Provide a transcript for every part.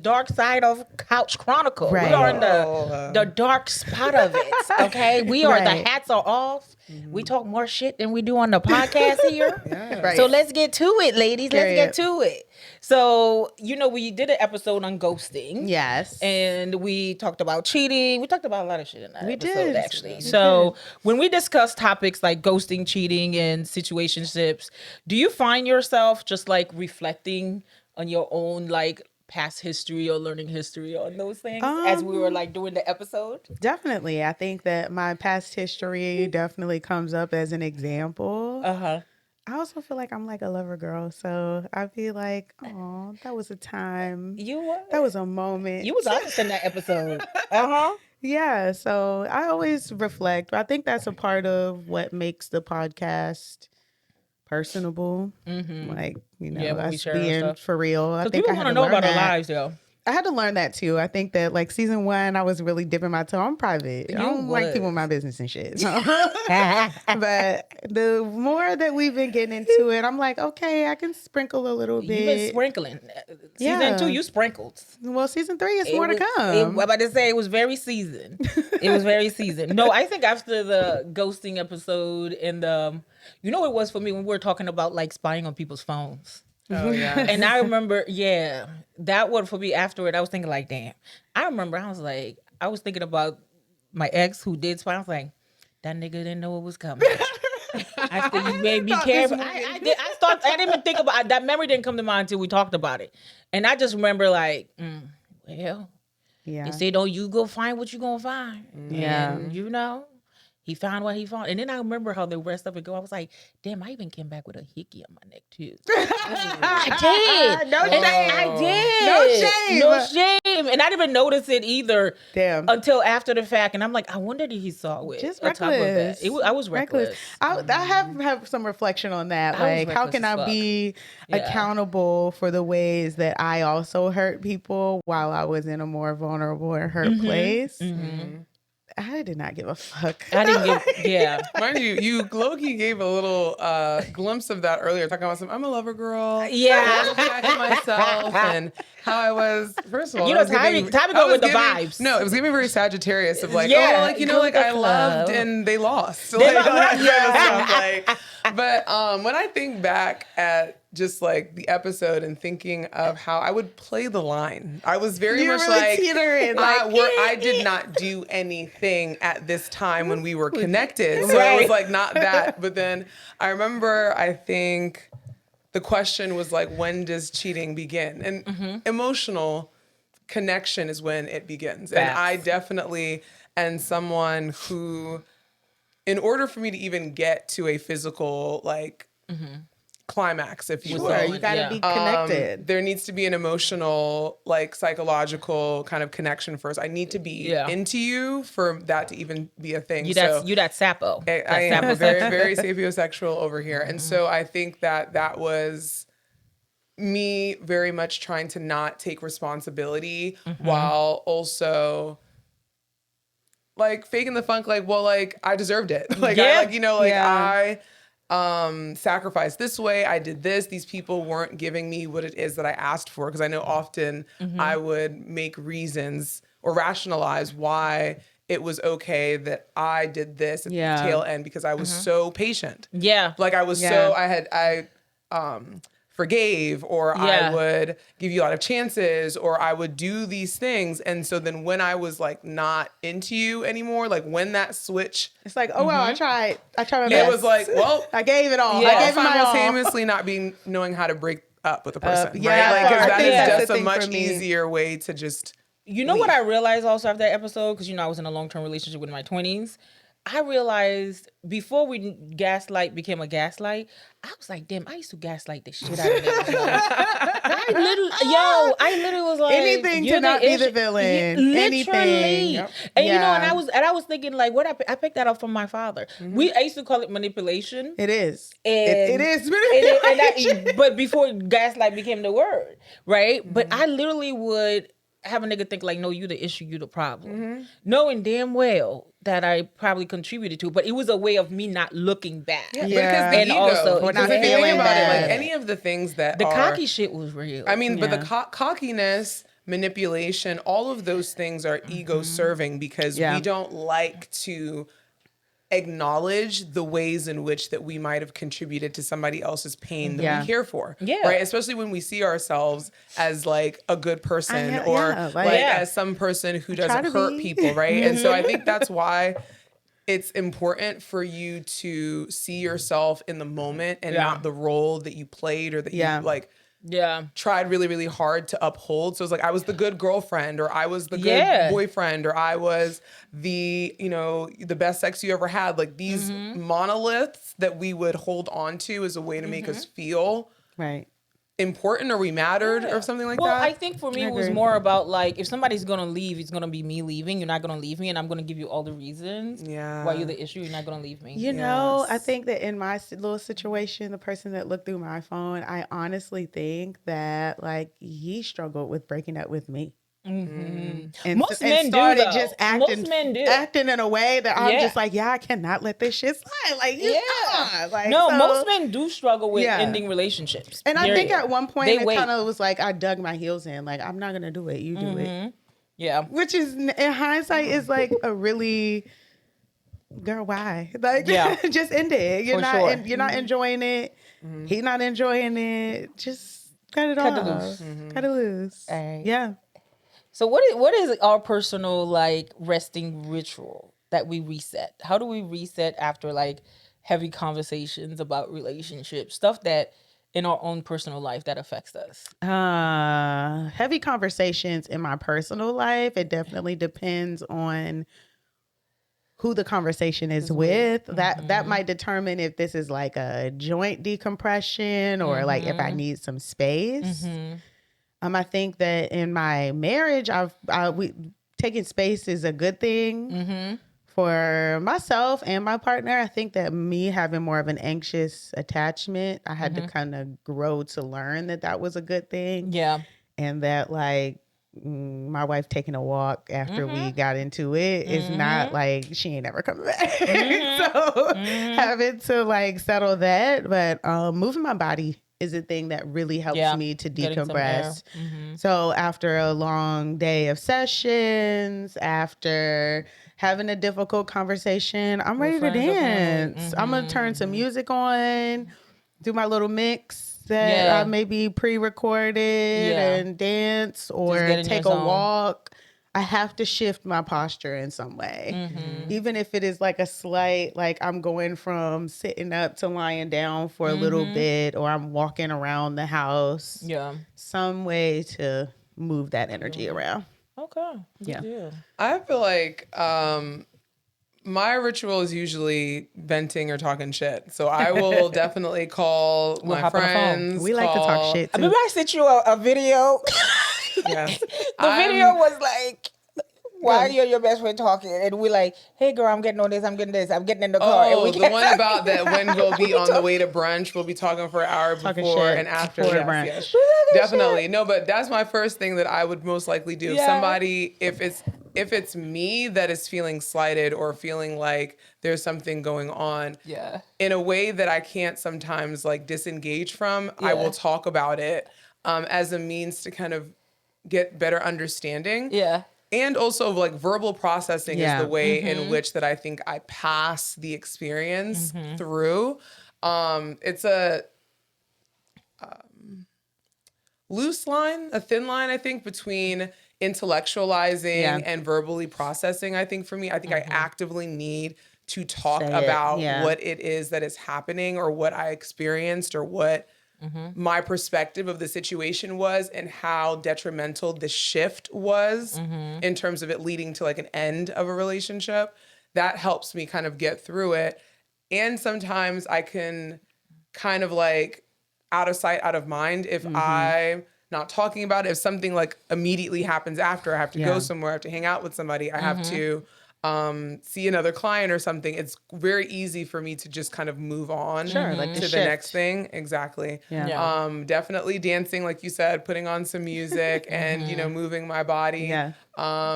dark side of Couch Chronicles. Right. We are in the dark spot of it. Okay, we are. The hats are off. We talk more shit than we do on the podcast here. Yes. So let's get to it, ladies. Period. Let's get to it. So, we did an episode on ghosting. Yes. And we talked about cheating. We talked about a lot of shit in that episode, did. actually. So when we discuss topics like ghosting, cheating, and situationships, do you find yourself just like reflecting on your own like past history or learning history on those things as we were like doing the episode? Definitely. I think that my past history definitely comes up as an example. I also feel like I'm like a lover girl, so I feel like, oh, that was a time. That was a moment. You was honest in that episode. Yeah, so I always reflect. I think that's a part of what makes the podcast personable. Like, us being for real. I think people want to know about our lives, though. I had to learn that too. I think that like season 1, I was really dipping my toe. I'm private. I don't like people in my business and shit. But the more that we've been getting into it, I'm like, okay, I can sprinkle a little bit. You've been sprinkling. Season 2, you sprinkled. Well, season 3 is more to come. I'm about to say it was very seasoned. It was very seasoned. No, I think after the ghosting episode and you know what it was for me when we were talking about like spying on people's phones. Oh, yeah. And I remember, that one for me after it, I was thinking like, damn. I remember I was thinking about my ex who did spy. I was like, that nigga didn't know it was coming. I said, you made me careful. I didn't even think about that. Memory didn't come to mind until we talked about it. And I just remember like, well, they say, don't you go find what you gonna find. Yeah. And, he found what he found. And then I remember how the rest of it go. I was like, damn, I even came back with a hickey on my neck, too. I did. No shame. I did. No shame. And I didn't even notice it either until after the fact. And I'm like, I wondered if he saw it. Just on top of that. I was reckless. I have some reflection on that. Like, how can I be accountable for the ways that I also hurt people while I was in a more vulnerable and hurt place? I did not give a fuck. I didn't give, Mind you, you low-key gave a little glimpse of that earlier, talking about I'm a lover girl. Yeah. Back to myself and how I was, first of all. Time to go with the vibes. No, it was giving me very Sagittarius of like, I loved and they lost. But when I think back at just like the episode and thinking of how I would play the line, I was very much like, I did not do anything at this time when we were connected. So it was like not that. But then I remember, I think the question was like, when does cheating begin? And emotional connection is when it begins. And I definitely am someone who, in order for me to even get to a physical like climax, if you will, you gotta be connected. There needs to be an emotional, like psychological kind of connection first. I need to be into you for that to even be a thing. You that sapo. I am very, very sapiosexual over here. And so I think that was me very much trying to not take responsibility while also like faking the funk, like, well, like I deserved it. Like, I sacrificed this way. I did this. These people weren't giving me what it is that I asked for. Because I know often I would make reasons or rationalize why it was okay that I did this at the tail end because I was so patient. Yeah. Like I was I forgave, or I would give you a lot of chances, or I would do these things. And so then when I was like not into you anymore, like when that switch, it's like, oh, well, I tried my best. It was like, well, I gave it all. I gave my all. Simultaneously not knowing how to break up with a person. Right? Yeah. Like, because that is just a thing much easier way to just You know what I realized also after that episode? Because, I was in a long-term relationship with my 20s. I realized before gaslight became a gaslight, I was like, damn, I used to gaslight the shit out of niggas. I literally was like, anything to not be the villain. Literally. Anything. Yep. And and I was thinking like, I picked that up from my father. I used to call it manipulation. It is. It is manipulation. But before gaslight became the word, right? But I literally would have a nigga think like, no, you the issue, you the problem. Knowing damn well that I probably contributed to, but it was a way of me not looking back. Yeah. Because the ego, also, we're not feeling about it. Like any of the things that the cocky shit was real. I mean, but the cockiness manipulation, all of those things are ego serving because we don't like to acknowledge the ways in which that we might have contributed to somebody else's pain that we care for. Right. Especially when we see ourselves as like a good person or as some person who doesn't hurt people. Right. And so I think that's why it's important for you to see yourself in the moment and not the role that you played or that you like tried really, really hard to uphold. So it's like, I was the good girlfriend, or I was the good boyfriend, or I was the, you know, the best sex you ever had. Like these monoliths that we would hold on to as a way to make us feel important, or we mattered or something like that. Well, I think for me, it was more about like, if somebody's going to leave, it's going to be me leaving. You're not going to leave me, and I'm going to give you all the reasons why you're the issue. You're not going to leave me. You know, I think that in my little situation, the person that looked through my phone, I honestly think that like he struggled with breaking up with me. And most men do, though. Just acting in a way that I'm just like, I cannot let this shit slide. Like, like, most men do struggle with ending relationships. And I think at one point it kind of was like I dug my heels in. Like, I'm not gonna do it. You do it. Yeah. Which is in hindsight is like a really, girl, why? Like, just end it. You're not enjoying it. He's not enjoying it. Just cut it off. Cut it loose. Yeah. So what is our personal like resting ritual that we reset? How do we reset after like heavy conversations about relationships, stuff that in our own personal life that affects us? Heavy conversations in my personal life, it definitely depends on who the conversation is with. That might determine if this is like a joint decompression or like if I need some space. I think that in my marriage, taking space is a good thing for myself and my partner. I think that me having more of an anxious attachment, I had to kind of grow to learn that was a good thing. Yeah. And that like my wife taking a walk after we got into it is not like she ain't ever coming back. So having to like settle that, but moving my body is a thing that really helps me to decompress. So after a long day of sessions, after having a difficult conversation, I'm ready to dance. I'm going to turn some music on, do my little mix that I maybe pre-recorded and dance or take a walk. I have to shift my posture in some way. Even if it is like a slight, like I'm going from sitting up to lying down for a little bit, or I'm walking around the house. Yeah. Some way to move that energy around. Okay. Yeah. I feel like my ritual is usually venting or talking shit. So I will definitely call my friends. We like to talk shit too. Remember I sent you a video? Yes. The video was like, why are you and your best friend talking? And we're like, hey girl, I'm getting on this, I'm getting this, I'm getting in the car. Oh, the one about that when we'll be on the way to brunch, we'll be talking for an hour before and after. Yes. Definitely. No, but that's my first thing that I would most likely do. If somebody, if it's me that is feeling slighted or feeling like there's something going on in a way that I can't sometimes like disengage from, I will talk about it as a means to kind of get better understanding. Yeah. And also like verbal processing is the way in which that I think I pass the experience through. It's a loose line, a thin line, I think, between intellectualizing and verbally processing. I think for me, I think I actively need to talk about what it is that is happening or what I experienced or what my perspective of the situation was and how detrimental the shift was in terms of it leading to like an end of a relationship. That helps me kind of get through it. And sometimes I can kind of like out of sight, out of mind if I'm not talking about it. If something like immediately happens after I have to go somewhere, I have to hang out with somebody, I have to see another client or something, it's very easy for me to just kind of move on to the next thing. Exactly. Yeah. Definitely dancing, like you said, putting on some music and, you know, moving my body. Yeah.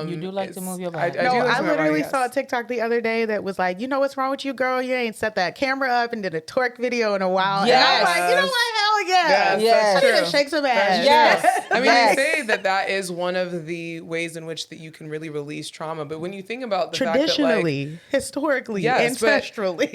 You do like to move your body. I literally saw a TikTok the other day that was like, you know what's wrong with you, girl? You ain't set that camera up and did a twerk video in a while. Yes. And I'm like, you know what? Hell Oh yeah. Yes. I That's need true. to shake some ass. Yes. I mean, Yes. they say that is one of the ways in which that you can really release trauma. But when you think about the Traditionally, fact that, like, historically, yes, ancestrally,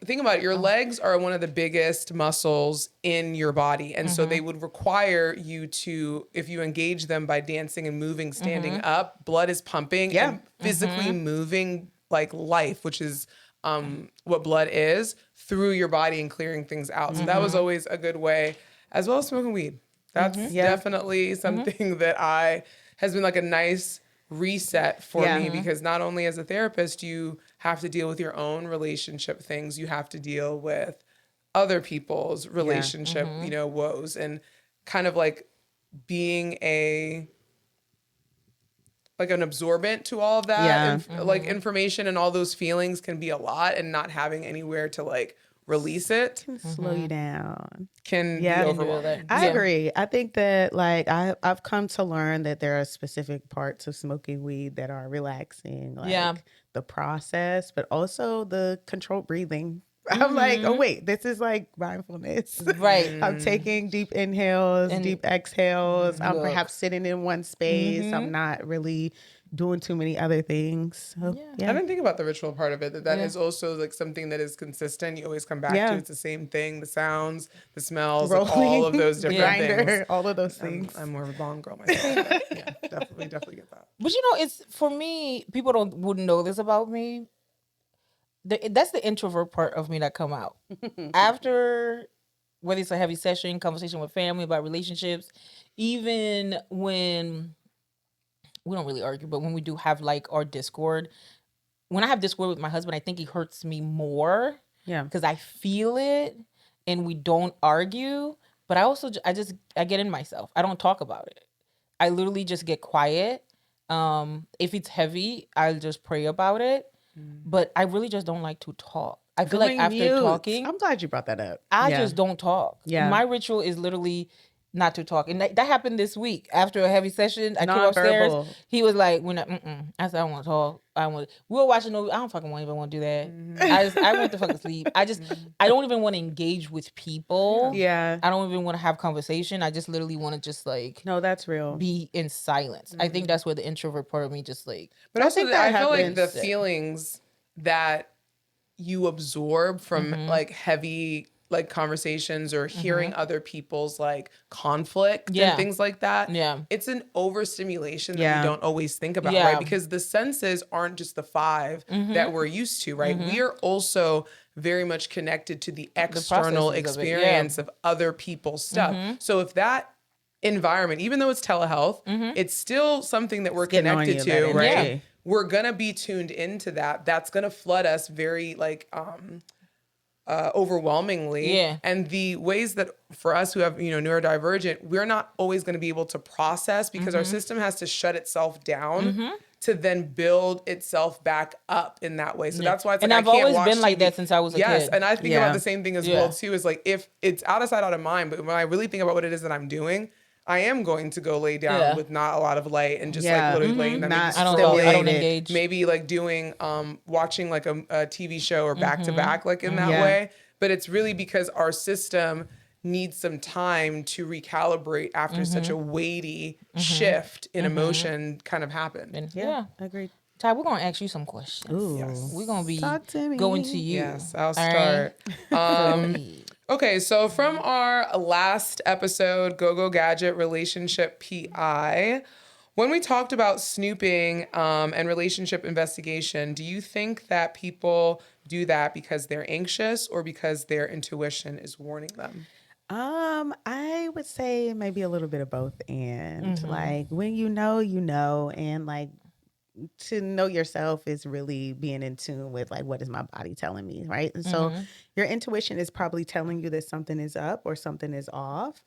think about it. Your legs are one of the biggest muscles in your body, and so they would require you to, if you engage them by dancing and moving, standing up, blood is pumping and physically moving like life, which is what blood is, through your body and clearing things out. So that was always a good way, as well as smoking weed. That's definitely something that has been like a nice reset for me, because not only as a therapist, you have to deal with your own relationship things, you have to deal with other people's relationship, woes, and kind of like being an absorbent to all of that, like information, and all those feelings can be a lot, and not having anywhere to like release it can slow you down. Can be overwhelming. I agree. I think that like I've come to learn that there are specific parts of smoking weed that are relaxing, like the process, but also the controlled breathing. I'm like, oh wait, this is like mindfulness. Right. I'm taking deep inhales, deep exhales. I'm perhaps sitting in one space. I'm not really doing too many other things. So, I didn't think about the ritual part of it. That is also like something that is consistent. You always come back to. It's the same thing. The sounds, the smells, like all of those different things. All of those things. I'm more of a bong girl myself. But yeah, definitely get that. But it's, for me, people wouldn't know this about me. That's the introvert part of me that come out after, whether it's a heavy session, conversation with family about relationships, even when we don't really argue, but when we do have like our discord, when I have discord with my husband, I think he hurts me more. Yeah, because I feel it, and we don't argue. But I get in myself. I don't talk about it. I literally just get quiet. If it's heavy, I'll just pray about it. But I really just don't like to talk. I feel like after talking, I'm glad you brought that up. I just don't talk. Yeah, my ritual is literally not to talk, and that happened this week after a heavy session. I came upstairs. He was like, "When I said I want to talk. We were watching. I don't fucking even want to do that. I went to fucking sleep. I don't even want to engage with people. Yeah, I don't even want to have conversation. I just literally want to just like that's real. Be in silence. I think that's where the introvert part of me just like. But I feel like the feelings that you absorb from like heavy like conversations or hearing other people's like conflict and things like that. Yeah. It's an overstimulation that we don't always think about, right? Because the senses aren't just the 5 that we're used to, right? We are also very much connected to the external experience of other people's stuff. So if that environment, even though it's telehealth, it's still something that we're connected to, right? Yeah. We're gonna be tuned into that. That's gonna flood us very like overwhelmingly. Yeah. And the ways that for us who have, neurodivergent, we're not always going to be able to process, because our system has to shut itself down to then build itself back up in that way. So that's why it's like, I've always been like that since I was a kid. Yes. And I think about the same thing as well too, is like, if it's out of sight, out of mind, but when I really think about what it is that I'm doing, I am going to go lay down with not a lot of light and just like literally laying down. I don't engage. Maybe like doing, watching like a TV show or back to back, like in that way. But it's really because our system needs some time to recalibrate after such a weighty shift in emotion kind of happened. And agreed. Ty, we're going to ask you some questions. Ooh. Yes. We're going to be going to you. Yes, I'll start. Okay, so from our last episode, Go Gadget Relationship PI, when we talked about snooping and relationship investigation, do you think that people do that because they're anxious or because their intuition is warning them? I would say maybe a little bit of both. And like when you know, and like to know yourself is really being in tune with like, what is my body telling me, right? And so your intuition is probably telling you that something is up or something is off.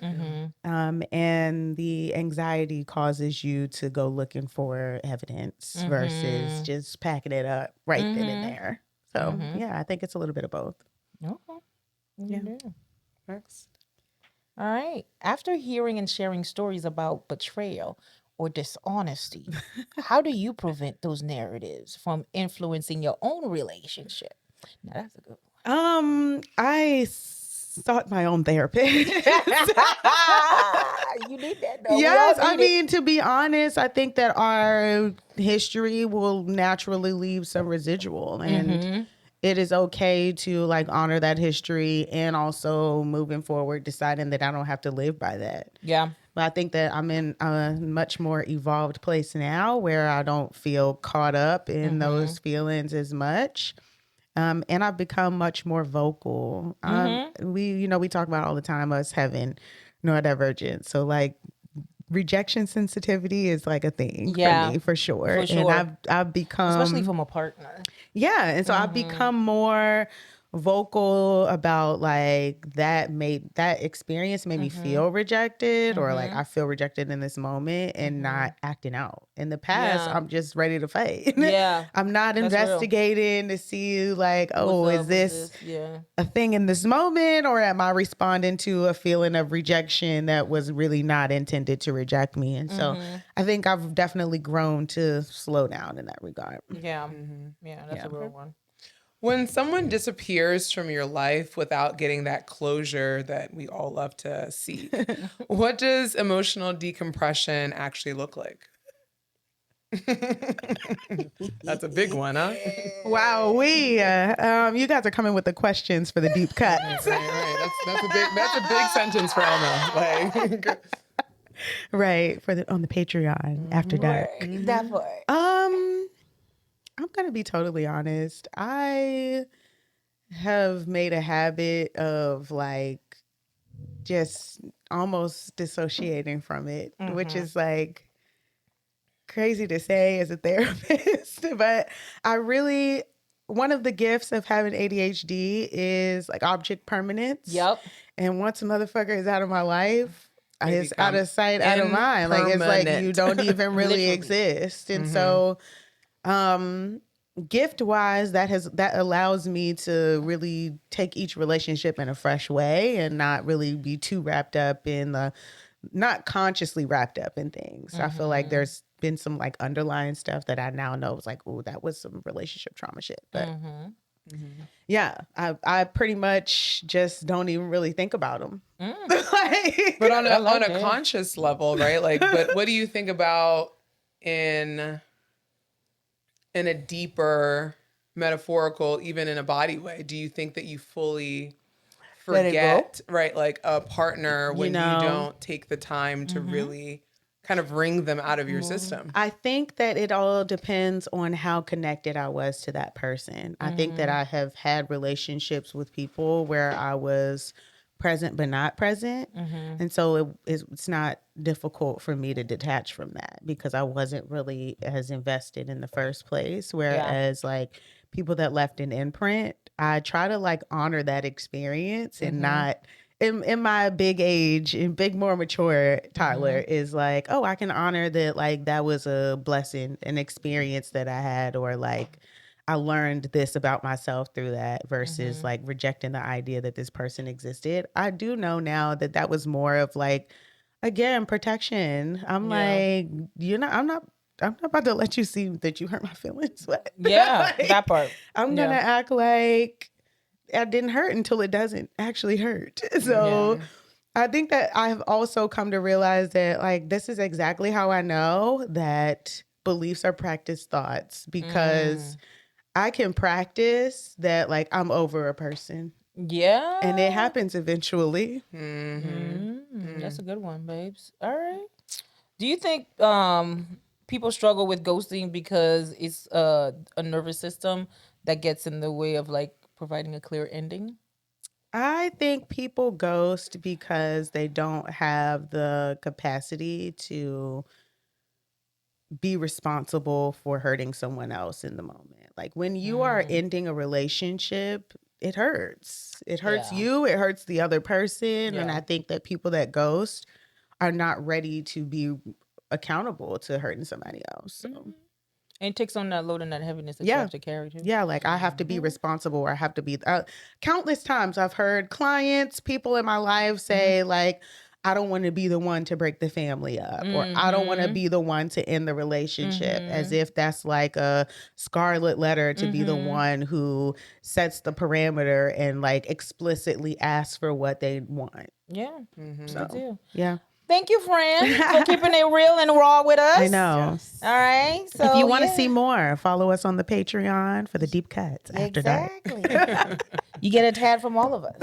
And the anxiety causes you to go looking for evidence versus just packing it up right then and there. So yeah, I think it's a little bit of both. Okay. Yeah. Next. All right. After hearing and sharing stories about betrayal or dishonesty, how do you prevent those narratives from influencing your own relationship? Now that's a good one. sought my own therapist. You need that, though. Yes, I mean, to be honest, I think that our history will naturally leave some residual, and it is okay to like honor that history, and also moving forward, deciding that I don't have to live by that. Yeah. But I think that I'm in a much more evolved place now where I don't feel caught up in those feelings as much. And I've become much more vocal. We talk about all the time us having neurodivergence. So like rejection sensitivity is like a thing for me, for sure. And I've become, especially from a partner. Yeah. And so I've become more vocal about like that experience made me feel rejected, or like I feel rejected in this moment, and not acting out. In the past, I'm just ready to fight. Yeah. I'm not investigating to see like, is this a thing in this moment, or am I responding to a feeling of rejection that was really not intended to reject me? And so I think I've definitely grown to slow down in that regard. Yeah. Yeah, that's a real one. When someone disappears from your life without getting that closure that we all love to seek, what does emotional decompression actually look like? That's a big one, huh? Wow, you guys are coming with the questions for the deep cuts. Right. That's a big sentence for Elma. Like, right, on the Patreon after dark. That part. I'm going to be totally honest. I have made a habit of like just almost dissociating from it, which is like crazy to say as a therapist. But one of the gifts of having ADHD is like object permanence. Yep. And once a motherfucker is out of my life, it's out of sight, out of mind. Like it's like you don't even really exist. And so gift wise, that allows me to really take each relationship in a fresh way and not really be too wrapped up not consciously wrapped up in things. I feel like there's been some like underlying stuff that I now know was like, oh, that was some relationship trauma shit. But yeah, I pretty much just don't even really think about them. But on a conscious level, right? Like, but what do you think about in a deeper metaphorical, even in a body way? Do you think that you fully forget, right? Like a partner when you don't take the time to really kind of wring them out of your system? I think that it all depends on how connected I was to that person. I think that I have had relationships with people where I was present but not present. And so it's not difficult for me to detach from that because I wasn't really as invested in the first place. Whereas like people that left an imprint, I try to like honor that experience and not in my big age and big more mature Tyler is like, oh, I can honor that like that was a blessing, an experience that I had, or like I learned this about myself through that versus like rejecting the idea that this person existed. I do know now that was more of like, again, protection. I'm like, I'm not about to let you see that you hurt my feelings. Like, that part. I'm going to act like I didn't hurt until it doesn't actually hurt. So I think that I've also come to realize that like, this is exactly how I know that beliefs are practiced thoughts, because I can practice that like I'm over a person. Yeah. And it happens eventually. That's a good one, babes. All right. Do you think people struggle with ghosting because it's a nervous system that gets in the way of like providing a clear ending? I think people ghost because they don't have the capacity to be responsible for hurting someone else in the moment. Like when you are ending a relationship, it hurts. It hurts you, it hurts the other person. And I think that people that ghost are not ready to be accountable to hurting somebody else. So. And it takes on that load and that heaviness that you have to carry too. Yeah, like I have to be responsible, or I have to be countless times I've heard clients, people in my life say like, I don't want to be the one to break the family up, or I don't want to be the one to end the relationship, as if that's like a scarlet letter to be the one who sets the parameter and like explicitly asks for what they want. Yeah. So, I do. yeah. Thank you, friend, for keeping it real and raw with us. I know. Yes. All right. So if you want to see more, follow us on the Patreon for the deep cuts after dark. You get a tad from all of us.